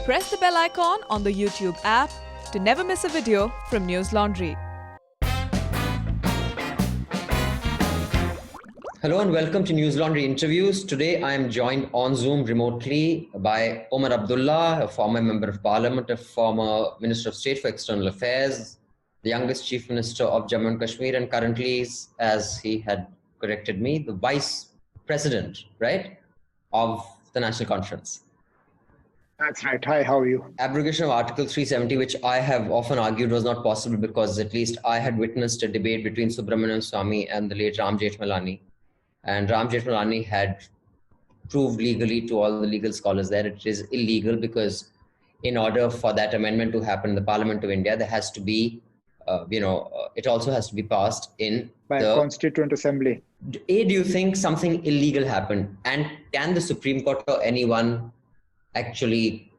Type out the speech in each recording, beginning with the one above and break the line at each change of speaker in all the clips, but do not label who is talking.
Press the bell icon on the YouTube app to never miss a video from Newslaundry.
Hello and welcome to Newslaundry Interviews. Today I am joined on Zoom remotely by Omar Abdullah, a former Member of Parliament, a former Minister of State for External Affairs, the youngest Chief Minister of Jammu and Kashmir, and currently, as he had corrected me, the Vice President, right, of the National Conference.
That's right. Hi, how are you?
Abrogation of Article 370, which I have often argued was not possible because at least I had witnessed a debate between Subramanian Swamy and the late Ram Jethmalani. And Ram Jethmalani had proved legally to all the legal scholars that it is illegal because in order for that amendment to happen in the Parliament of India, there has to be, it also has to be passed
by a Constituent Assembly.
Do you think something illegal happened? And can the Supreme Court or anyone actually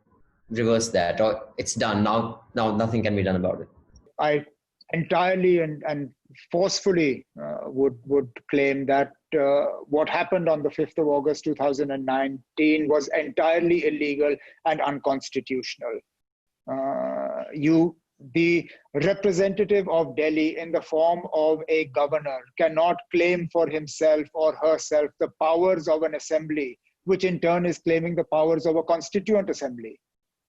reverse that? Or it's done, now nothing can be done about it?
I entirely and forcefully would claim that what happened on the 5th of August 2019 was entirely illegal and unconstitutional. The representative of Delhi in the form of a governor cannot claim for himself or herself the powers of an assembly, which in turn is claiming the powers of a constituent assembly.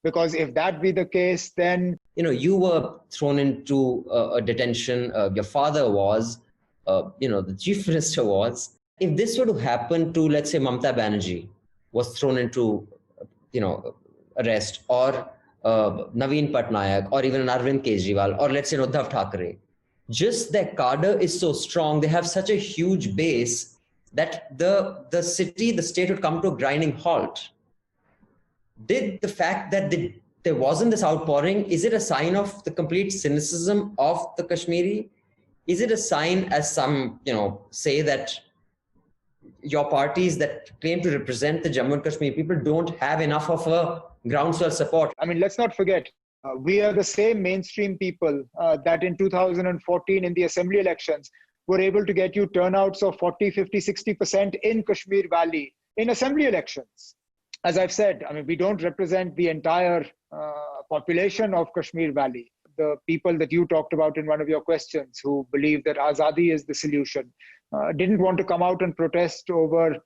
Because if that be the case, then...
You were thrown into a detention. Your father was, the chief minister was. If this were to happen to, let's say, Mamata Banerjee was thrown into, arrest, or Naveen Patnaik, or even Arvind Kejriwal, or let's say Uddhav Thackeray, just their cadre is so strong. They have such a huge base that the state would come to a grinding halt. Did the fact that there wasn't this outpouring, is it a sign of the complete cynicism of the Kashmiri? Is it a sign, as some, say, that your parties that claim to represent the Jammu and Kashmir people don't have enough of a groundswell support?
I mean, let's not forget, we are the same mainstream people that in 2014 in the assembly elections were able to get you turnouts of 40, 50, 60% in Kashmir Valley in assembly elections. As I've said, I mean, we don't represent the entire population of Kashmir Valley. The people that you talked about in one of your questions who believe that Azadi is the solution didn't want to come out and protest over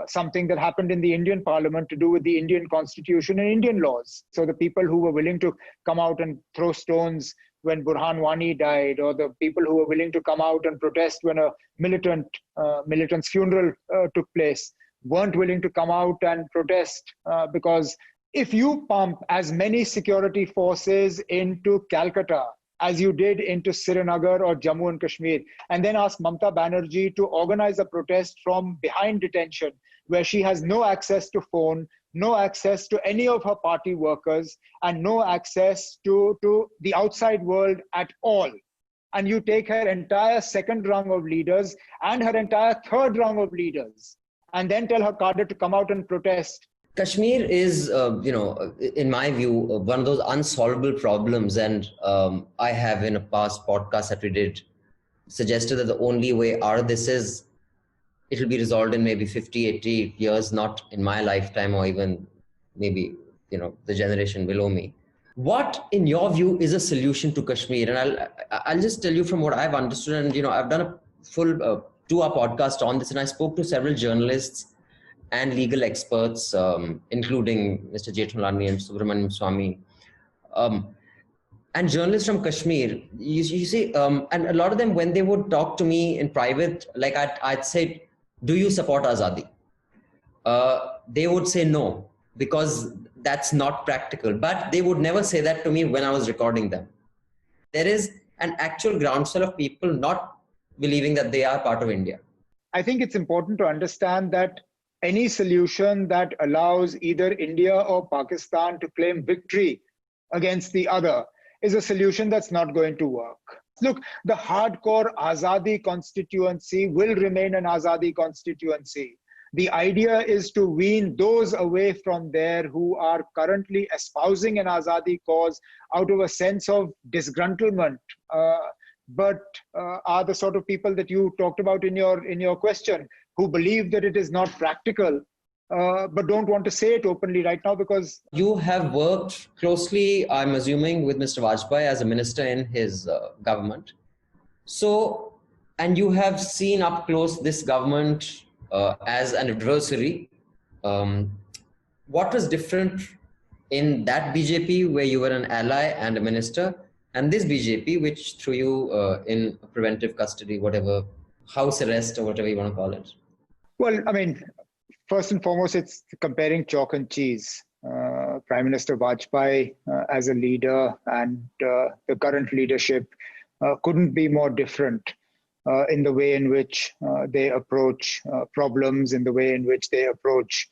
something that happened in the Indian Parliament to do with the Indian Constitution and Indian laws. So the people who were willing to come out and throw stones when Burhan Wani died, or the people who were willing to come out and protest when a militant's funeral took place, weren't willing to come out and protest because if you pump as many security forces into Calcutta as you did into Srinagar or Jammu and Kashmir, and then ask Mamata Banerjee to organize a protest from behind detention, where she has no access to phone, no access to any of her party workers, and no access to the outside world at all. And you take her entire second rung of leaders and her entire third rung of leaders, and then tell her cadre to come out and protest.
Kashmir is, in my view, one of those unsolvable problems. And I have in a past podcast that we did suggested that the only way out of this is it will be resolved in maybe 50, 80 years, not in my lifetime or even maybe, the generation below me. What, in your view, is a solution to Kashmir? And I'll just tell you from what I've understood. And, I've done a full 2-hour podcast on this, and I spoke to several journalists and legal experts, including Mr. Jethmalani and Subramanian Swamy, and journalists from Kashmir. You see, and a lot of them, when they would talk to me in private, like I'd say, do you support Azadi? They would say no, because that's not practical. But they would never say that to me when I was recording them. There is an actual groundswell of people not believing that they are part of India.
I think it's important to understand that any solution that allows either India or Pakistan to claim victory against the other is a solution that's not going to work. Look, the hardcore Azadi constituency will remain an Azadi constituency. The idea is to wean those away from there who are currently espousing an Azadi cause out of a sense of disgruntlement, but are the sort of people that you talked about in your question, who believe that it is not practical but don't want to say it openly right now because...
You have worked closely, I'm assuming, with Mr. Vajpayee as a minister in his government. So, and you have seen up close this government as an adversary. What was different in that BJP where you were an ally and a minister, and this BJP which threw you in preventive custody, whatever, house arrest or whatever you want to call it?
Well, I mean, first and foremost, it's comparing chalk and cheese. Prime Minister Vajpayee as a leader and the current leadership couldn't be more different in the way in which they approach problems, in the way in which they approach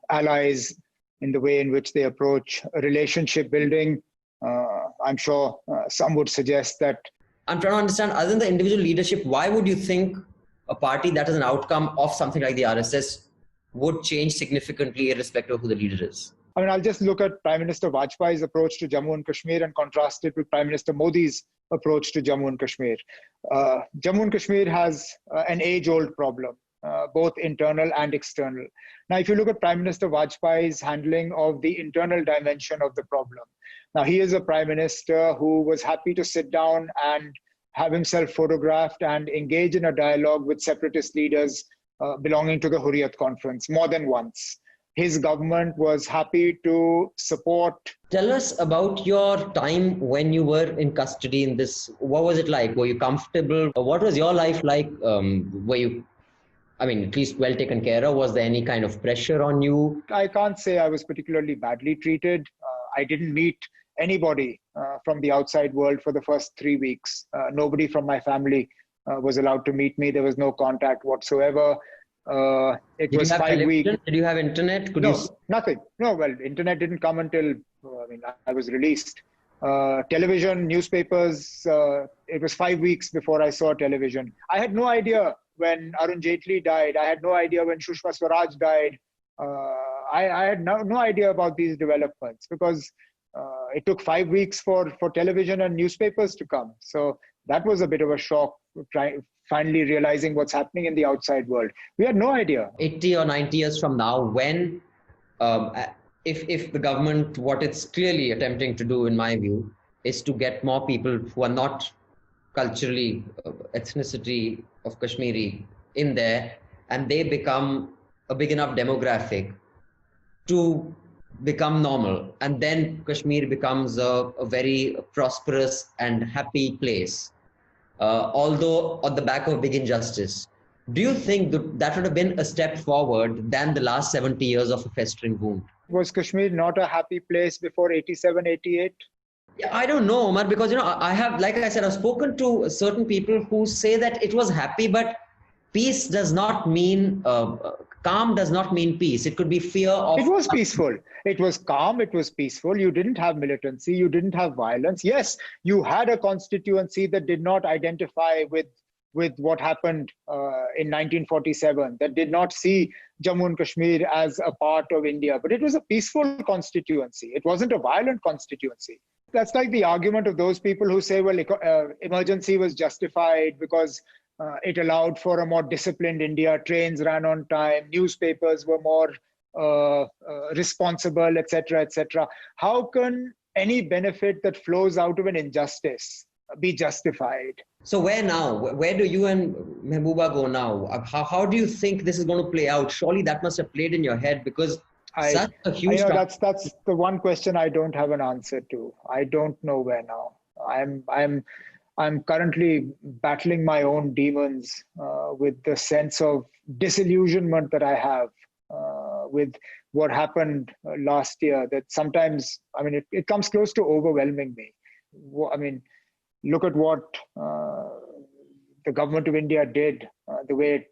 allies, in the way in which they approach relationship building. I'm sure some would suggest that...
I'm trying to understand, other than the individual leadership, why would you think a party that is an outcome of something like the RSS would change significantly irrespective of who the leader is?
I mean, I'll just look at Prime Minister Vajpayee's approach to Jammu and Kashmir and contrast it with Prime Minister Modi's approach to Jammu and Kashmir. Jammu and Kashmir has an age-old problem, both internal and external. Now, if you look at Prime Minister Vajpayee's handling of the internal dimension of the problem, now he is a Prime Minister who was happy to sit down and have himself photographed and engage in a dialogue with separatist leaders belonging to the Hurriyat conference more than once. His government was happy to support...
Tell us about your time when you were in custody in this. What was it like? Were you comfortable? What was your life like? Were you, I mean, at least well taken care of? Was there any kind of pressure on you?
I can't say I was particularly badly treated. I didn't meet anybody from the outside world for the first 3 weeks. Nobody from my family was allowed to meet me. There was no contact whatsoever. It was 5 weeks.
Did you have internet?
Nothing. No, well, internet didn't come until I was released. Television, newspapers, it was 5 weeks before I saw television. I had no idea when Arun Jaitley died. I had no idea when Sushma Swaraj died. I had no idea about these developments because it took 5 weeks for television and newspapers to come. So that was a bit of a shock, finally realizing what's happening in the outside world. We had no idea.
80 or 90 years from now, when, if the government, what it's clearly attempting to do, in my view, is to get more people who are not culturally, ethnicity of Kashmiri in there, and they become a big enough demographic to become normal. And then Kashmir becomes a very prosperous and happy place. Although on the back of big injustice. Do you think that would have been a step forward than the last 70 years of a festering wound?
Was Kashmir not a happy place before 87, 88?
Yeah, I don't know, Omar, because, I have, like I said, I've spoken to certain people who say that it was happy, but peace does not mean, calm does not mean peace. It could be fear of...
It was peaceful. It was calm. It was peaceful. You didn't have militancy. You didn't have violence. Yes, you had a constituency that did not identify with what happened in 1947, that did not see Jammu and Kashmir as a part of India. But it was a peaceful constituency. It wasn't a violent constituency. That's like the argument of those people who say, well, emergency was justified because it allowed for a more disciplined India. Trains ran on time. Newspapers were more responsible, etc., etc. How can any benefit that flows out of an injustice be justified?
So where now? Where do you and Mehbooba go now? How do you think this is going to play out? Surely that must have played in your head because such a huge...
that's the one question I don't have an answer to. I don't know where now. I'm currently battling my own demons with the sense of disillusionment that I have with what happened last year, that sometimes, it comes close to overwhelming me. Look at what the government of India did, the way it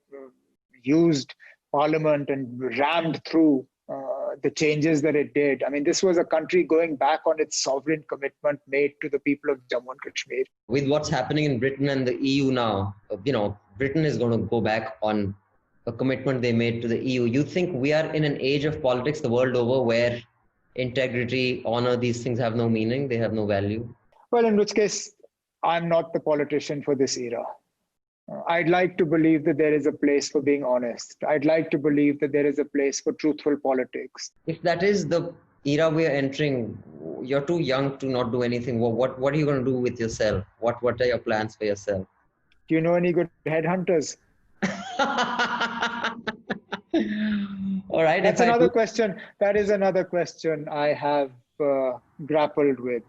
used parliament and rammed through the changes that it did. This was a country going back on its sovereign commitment made to the people of Jammu and Kashmir.
With what's happening in Britain and the EU now, Britain is going to go back on a commitment they made to the EU. You think we are in an age of politics the world over where integrity, honor, these things have no meaning, they have no value?
Well, in which case, I'm not the politician for this era. I'd like to believe that there is a place for being honest. I'd like to believe that there is a place for truthful politics.
If that is the era we are entering, you're too young to not do anything. What are you going to do with yourself? What are your plans for yourself?
Do you know any good headhunters?
All right.
That's another question. That is another question I have grappled with.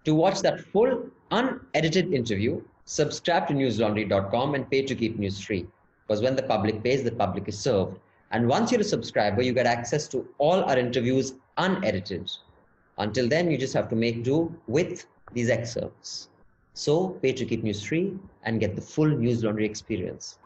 To watch that full, unedited interview, subscribe to newslaundry.com and pay to keep news free. Because when the public pays, the public is served. And once you're a subscriber, you get access to all our interviews unedited. Until then, you just have to make do with these excerpts. So pay to keep news free and get the full News Laundry experience.